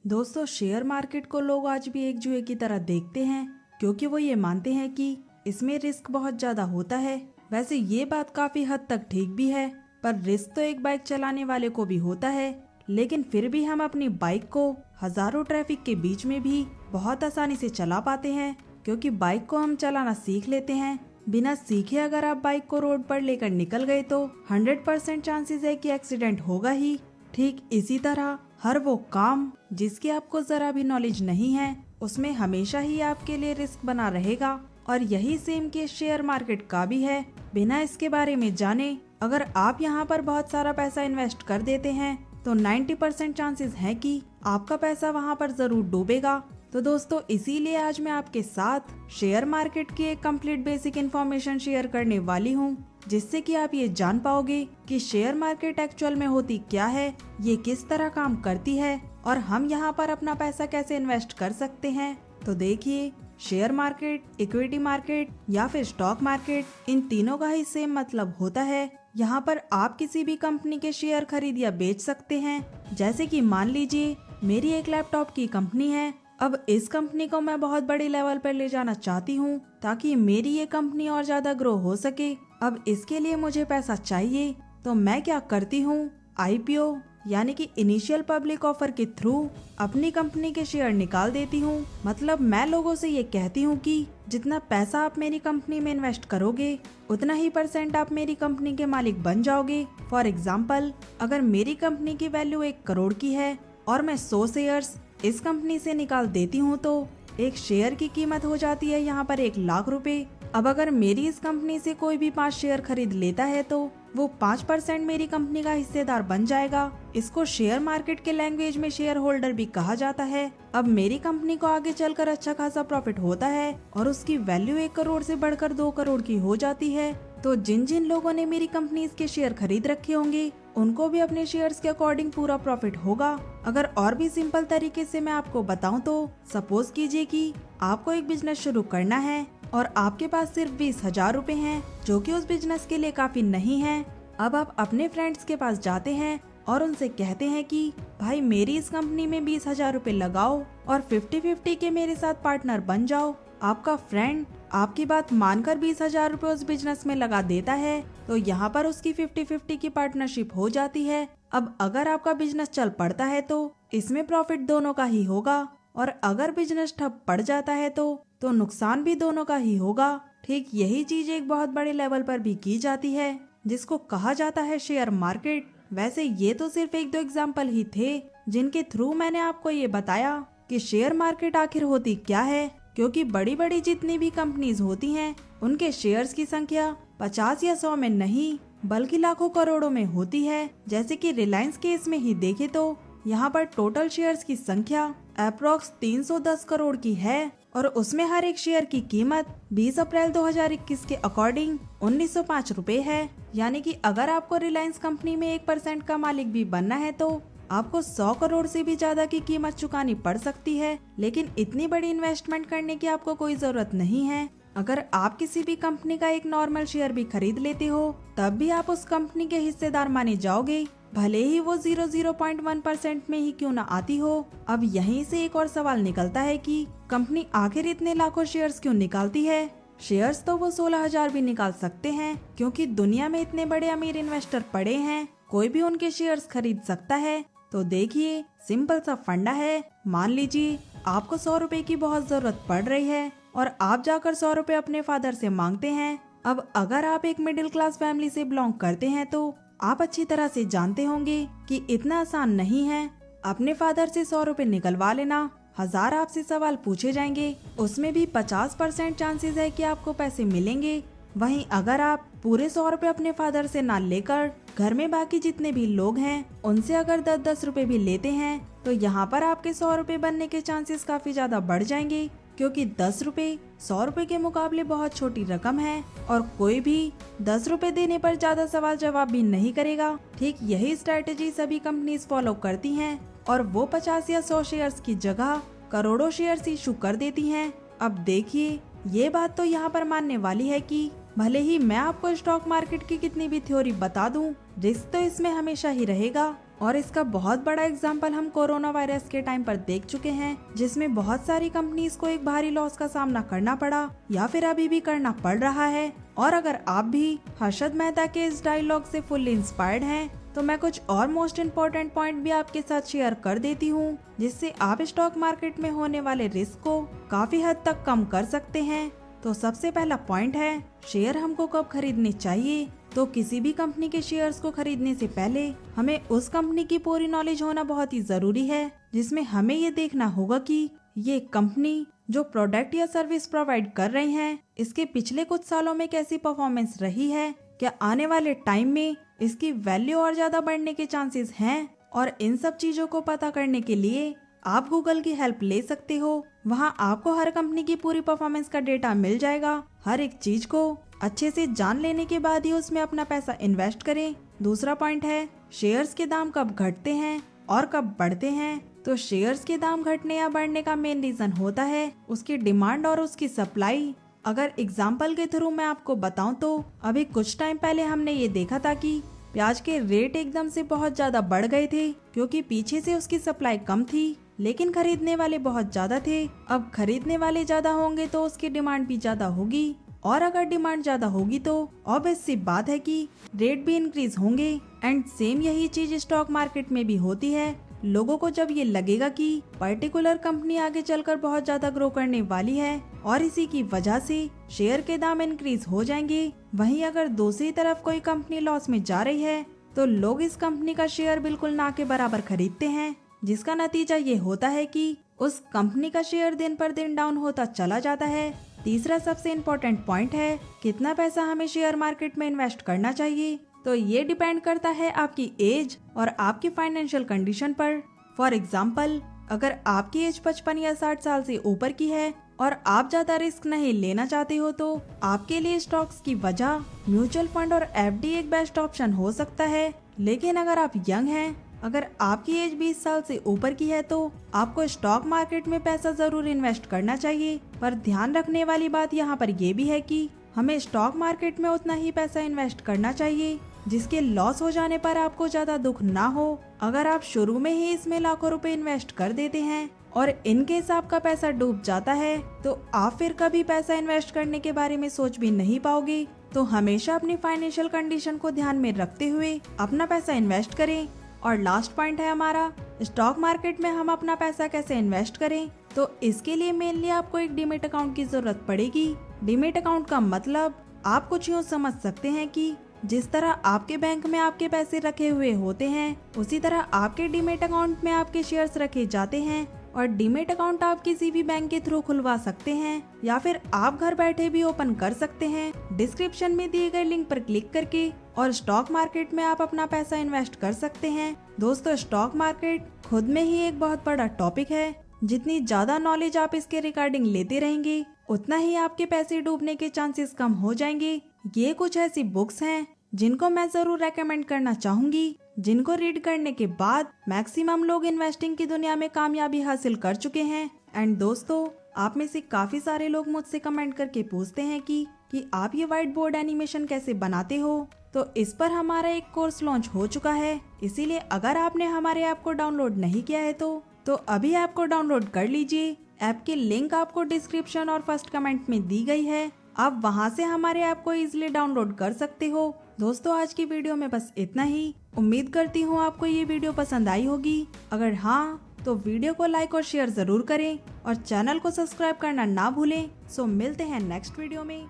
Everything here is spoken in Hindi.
दोस्तों, शेयर मार्केट को लोग आज भी एक जुए की तरह देखते हैं, क्योंकि वो ये मानते हैं कि इसमें रिस्क बहुत ज्यादा होता है। वैसे ये बात काफी हद तक ठीक भी है, पर रिस्क तो एक बाइक चलाने वाले को भी होता है। लेकिन फिर भी हम अपनी बाइक को हजारों ट्रैफिक के बीच में भी बहुत आसानी से चला पाते हैं, क्योंकि बाइक को हम चलाना सीख लेते हैं। बिना सीखे अगर आप बाइक को रोड पर लेकर निकल गए तो 100% चांसेस है कि एक्सीडेंट होगा ही। ठीक इसी तरह हर वो काम जिसकी आपको जरा भी नॉलेज नहीं है, उसमें हमेशा ही आपके लिए रिस्क बना रहेगा। और यही सेम केस शेयर मार्केट का भी है। बिना इसके बारे में जाने अगर आप यहाँ पर बहुत सारा पैसा इन्वेस्ट कर देते हैं तो 90% चांसेस है कि आपका पैसा वहाँ पर जरूर डूबेगा। तो दोस्तों, इसीलिए आज मैं आपके साथ शेयर मार्केट की एक कंप्लीट बेसिक इन्फॉर्मेशन शेयर करने वाली हूँ, जिससे कि आप ये जान पाओगे कि शेयर मार्केट एक्चुअल में होती क्या है, ये किस तरह काम करती है और हम यहाँ पर अपना पैसा कैसे इन्वेस्ट कर सकते हैं। तो देखिए, शेयर मार्केट, इक्विटी मार्केट या फिर स्टॉक मार्केट, इन तीनों का ही सेम मतलब होता है। यहाँ पर आप किसी भी कंपनी के शेयर खरीद या बेच सकते हैं। जैसे कि मान लीजिए मेरी एक लैपटॉप की कंपनी है। अब इस कंपनी को मैं बहुत बड़े लेवल पर ले जाना चाहती हूँ, ताकि मेरी ये कंपनी और ज्यादा ग्रो हो सके। अब इसके लिए मुझे पैसा चाहिए, तो मैं क्या करती हूँ, आईपीओ यानी कि इनिशियल पब्लिक ऑफर के थ्रू अपनी कंपनी के शेयर निकाल देती हूँ। मतलब मैं लोगों से ये कहती हूँ कि जितना पैसा आप मेरी कंपनी में इन्वेस्ट करोगे, उतना ही % आप मेरी कंपनी के मालिक बन जाओगे। फॉर एग्जाम्पल, अगर मेरी कंपनी की वैल्यू 1 करोड़ की है और मैं 100 शेयर्स इस कंपनी से निकाल देती हूँ, तो एक शेयर की कीमत हो जाती है यहाँ पर 1 लाख रुपए। अब अगर मेरी इस कंपनी से कोई भी 5 शेयर खरीद लेता है तो वो 5% मेरी कंपनी का हिस्सेदार बन जाएगा। इसको शेयर मार्केट के लैंग्वेज में शेयर होल्डर भी कहा जाता है। अब मेरी कंपनी को आगे चलकर अच्छा खासा प्रॉफिट होता है और उसकी वैल्यू 1 करोड़ से बढ़कर 2 करोड़ की हो जाती है। तो जिन जिन लोगों ने मेरी कंपनी के शेयर खरीद रखे होंगे, उनको भी अपने शेयर्स के अकॉर्डिंग पूरा प्रॉफिट होगा। अगर और भी सिंपल तरीके से मैं आपको बताऊं तो सपोज कीजिए कि आपको एक बिजनेस शुरू करना है और आपके पास सिर्फ 20,000 रुपए हैं, जो कि उस बिजनेस के लिए काफी नहीं है। अब आप अपने फ्रेंड्स के पास जाते हैं और उनसे कहते हैं कि भाई मेरी इस कंपनी में 20,000 रुपए लगाओ और 50-50 के मेरे साथ पार्टनर बन जाओ। आपका फ्रेंड आपकी बात मानकर 20,000 रुपए उस बिजनेस में लगा देता है, तो यहाँ पर उसकी 50-50 की पार्टनरशिप हो जाती है। अब अगर आपका बिजनेस चल पड़ता है तो इसमें प्रॉफिट दोनों का ही होगा, और अगर बिजनेस ठप पड़ जाता है तो नुकसान भी दोनों का ही होगा। ठीक यही चीज एक बहुत बड़े लेवल पर भी की जाती है, जिसको कहा जाता है शेयर मार्केट। वैसे ये तो सिर्फ 1-2 एग्जाम्पल ही थे, जिनके थ्रू मैंने आपको ये बताया कि शेयर मार्केट आखिर होती क्या है। क्योंकि बड़ी बड़ी जितनी भी कंपनीज होती हैं, उनके शेयर्स की संख्या 50 या 100 में नहीं, बल्कि लाखों करोड़ों में होती है। जैसे कि रिलायंस केस में ही देखे तो यहाँ पर टोटल शेयर्स की संख्या अप्रोक्स 310 करोड़ की है, और उसमें हर एक शेयर की कीमत 20 अप्रैल 2021 के अकॉर्डिंग 1905 रुपए है। यानी कि अगर आपको रिलायंस कंपनी में 1% का मालिक भी बनना है तो आपको 100 करोड़ से भी ज्यादा की कीमत चुकानी पड़ सकती है। लेकिन इतनी बड़ी इन्वेस्टमेंट करने की आपको कोई जरूरत नहीं है। अगर आप किसी भी कंपनी का एक नॉर्मल शेयर भी खरीद लेते हो, तब भी आप उस कंपनी के हिस्सेदार माने जाओगे, भले ही वो 0.1% में ही क्यों ना आती हो। अब यहीं से एक और सवाल निकलता है कि कंपनी आखिर इतने लाखों शेयर्स क्यों निकालती है। शेयर्स तो वो 16,000 भी निकाल सकते हैं, क्योंकि दुनिया में इतने बड़े अमीर इन्वेस्टर पड़े हैं, कोई भी उनके शेयर्स खरीद सकता है। तो देखिए, सिंपल सा फंडा है। मान लीजिए आपको 100 रुपए की बहुत जरूरत पड़ रही है और आप जाकर 100 रुपए अपने फादर से मांगते हैं। अब अगर आप एक मिडिल क्लास फैमिली से बिलोंग करते हैं तो आप अच्छी तरह से जानते होंगे कि इतना आसान नहीं है। अपने फादर से 100 रुपए निकलवा लेना, 1000 आपसे सवाल पूछे जाएंगे, उसमें भी 50% चांसेस है कि आपको पैसे मिलेंगे। वहीं अगर आप पूरे 100 रुपए अपने फादर से ना लेकर घर में बाकी जितने भी लोग हैं उनसे अगर 10-10 रुपए भी लेते हैं, तो यहाँ पर आपके 100 रुपए बनने के चांसेस काफी ज्यादा बढ़ जाएंगे, क्योंकि 10 रुपए 100 रुपए के मुकाबले बहुत छोटी रकम है और कोई भी 10 रुपए देने पर ज्यादा सवाल जवाब भी नहीं करेगा। ठीक यही स्ट्रेटेजी सभी कंपनीज फॉलो करती हैं और वो 50 या 100 शेयर्स की जगह करोड़ों शेयर्स इशू कर देती हैं। अब देखिए, ये बात तो यहाँ पर मानने वाली है कि भले ही मैं आपको स्टॉक मार्केट की कितनी भी थ्योरी बता दूं, रिस्क तो इसमें हमेशा ही रहेगा। और इसका बहुत बड़ा एग्जाम्पल हम कोरोना वायरस के टाइम पर देख चुके हैं, जिसमें बहुत सारी कंपनीज को एक भारी लॉस का सामना करना पड़ा या फिर अभी भी करना पड़ रहा है। और अगर आप भी हर्षद मेहता के इस डायलॉग से फुल्ली इंस्पायर्ड हैं, तो मैं कुछ और मोस्ट इम्पोर्टेंट पॉइंट भी आपके साथ शेयर कर देती हूँ, जिससे आप स्टॉक मार्केट में होने वाले रिस्क को काफी हद तक कम कर सकते हैं। तो सबसे पहला पॉइंट है, शेयर हमको कब खरीदने चाहिए। तो किसी भी कंपनी के शेयर्स को खरीदने से पहले हमें उस कंपनी की पूरी नॉलेज होना बहुत ही जरूरी है, जिसमें हमें ये देखना होगा कि ये कंपनी जो प्रोडक्ट या सर्विस प्रोवाइड कर रही है, इसके पिछले कुछ सालों में कैसी परफॉर्मेंस रही है, क्या आने वाले टाइम में इसकी वैल्यू और ज्यादा बढ़ने के चांसेस हैं। और इन सब चीजों को पता करने के लिए आप गूगल की हेल्प ले सकते हो। वहाँ आपको हर कंपनी की पूरी परफॉर्मेंस का डेटा मिल जाएगा। हर एक चीज को अच्छे से जान लेने के बाद ही उसमें अपना पैसा इन्वेस्ट करें। दूसरा पॉइंट है, शेयर्स के दाम कब घटते हैं और कब बढ़ते हैं। तो शेयर्स के दाम घटने या बढ़ने का मेन रीजन होता है उसकी डिमांड और उसकी सप्लाई। अगर एग्जाम्पल के थ्रू मैं आपको बताऊं तो अभी कुछ टाइम पहले हमने ये देखा था कि प्याज के रेट एकदम से बहुत ज्यादा बढ़ गए थे, क्योंकि पीछे से उसकी सप्लाई कम थी लेकिन खरीदने वाले बहुत ज्यादा थे। अब खरीदने वाले ज्यादा होंगे तो उसकी डिमांड भी ज्यादा होगी, और अगर डिमांड ज्यादा होगी तो ऑब्वियस सी बात है कि रेट भी इंक्रीज होंगे। एंड सेम यही चीज स्टॉक मार्केट में भी होती है। लोगों को जब ये लगेगा कि पर्टिकुलर कंपनी आगे चलकर बहुत ज्यादा ग्रो करने वाली है और इसी की वजह से शेयर के दाम इंक्रीज हो जाएंगे, वहीं अगर दूसरी तरफ कोई कंपनी लॉस में जा रही है तो लोग इस कंपनी का शेयर बिल्कुल ना के बराबर खरीदते हैं, जिसका नतीजा ये होता है कि उस कंपनी का शेयर दिन पर दिन डाउन होता चला जाता है। तीसरा सबसे इम्पोर्टेंट पॉइंट है, कितना पैसा हमें शेयर मार्केट में इन्वेस्ट करना चाहिए। तो ये डिपेंड करता है आपकी एज और आपकी फाइनेंशियल कंडीशन पर। फॉर एग्जाम्पल, अगर आपकी एज 55 या 60 साल से ऊपर की है और आप ज्यादा रिस्क नहीं लेना चाहते हो, तो आपके लिए स्टॉक्स की वजह म्यूचुअल फंड और एफडी एक बेस्ट ऑप्शन हो सकता है। लेकिन अगर आप यंग हैं, अगर आपकी एज 20 साल से ऊपर की है, तो आपको स्टॉक मार्केट में पैसा जरूर इन्वेस्ट करना चाहिए। पर ध्यान रखने वाली बात यहाँ पर ये भी है कि हमें स्टॉक मार्केट में उतना ही पैसा इन्वेस्ट करना चाहिए जिसके लॉस हो जाने पर आपको ज्यादा दुख ना हो। अगर आप शुरू में ही इसमें लाखों रुपए इन्वेस्ट कर देते हैं और इन केस आपका पैसा डूब जाता है, तो आप फिर कभी पैसा इन्वेस्ट करने के बारे में सोच भी नहीं पाओगे। तो हमेशा अपनी फाइनेंशियल कंडीशन को ध्यान में रखते हुए अपना पैसा इन्वेस्ट करें। और लास्ट पॉइंट है हमारा, स्टॉक मार्केट में हम अपना पैसा कैसे इन्वेस्ट करें। तो इसके लिए मेनली आपको एक डीमेट अकाउंट की जरूरत पड़ेगी। डीमेट अकाउंट का मतलब आप कुछ यूँ समझ सकते हैं कि जिस तरह आपके बैंक में आपके पैसे रखे हुए होते हैं, उसी तरह आपके डीमेट अकाउंट में आपके शेयर्स रखे जाते हैं। और डीमेट अकाउंट आप किसी भी बैंक के थ्रू खुलवा सकते हैं या फिर आप घर बैठे भी ओपन कर सकते हैं। डिस्क्रिप्शन में दिए गए लिंक पर क्लिक करके और स्टॉक मार्केट में आप अपना पैसा इन्वेस्ट कर सकते हैं। दोस्तों, स्टॉक मार्केट खुद में ही एक बहुत बड़ा टॉपिक है। जितनी ज्यादा नॉलेज आप इसके रिगार्डिंग लेते रहेंगे, उतना ही आपके पैसे डूबने के चांसेस कम हो जाएंगे। ये कुछ ऐसी बुक्स हैं जिनको मैं जरूर रेकमेंड करना चाहूंगी, जिनको रीड करने के बाद मैक्सिमम लोग इन्वेस्टिंग की दुनिया में कामयाबी हासिल कर चुके हैं। एंड दोस्तों, आप में से काफी सारे लोग मुझसे कमेंट करके पूछते हैं कि आप ये व्हाइट बोर्ड एनिमेशन कैसे बनाते हो। तो इस पर हमारा एक कोर्स लॉन्च हो चुका है, इसीलिए अगर आपने हमारे ऐप को डाउनलोड नहीं किया है तो अभी ऐप को डाउनलोड कर लीजिए। ऐप की लिंक आपको डिस्क्रिप्शन और फर्स्ट कमेंट में दी गई है। आप वहां से हमारे ऐप को इजीली डाउनलोड कर सकते हो। दोस्तों, आज की वीडियो में बस इतना ही। उम्मीद करती हूँ आपको ये वीडियो पसंद आई होगी। अगर हाँ, तो वीडियो को लाइक और शेयर जरूर करें और चैनल को सब्सक्राइब करना ना भूलें। सो मिलते हैं नेक्स्ट वीडियो में।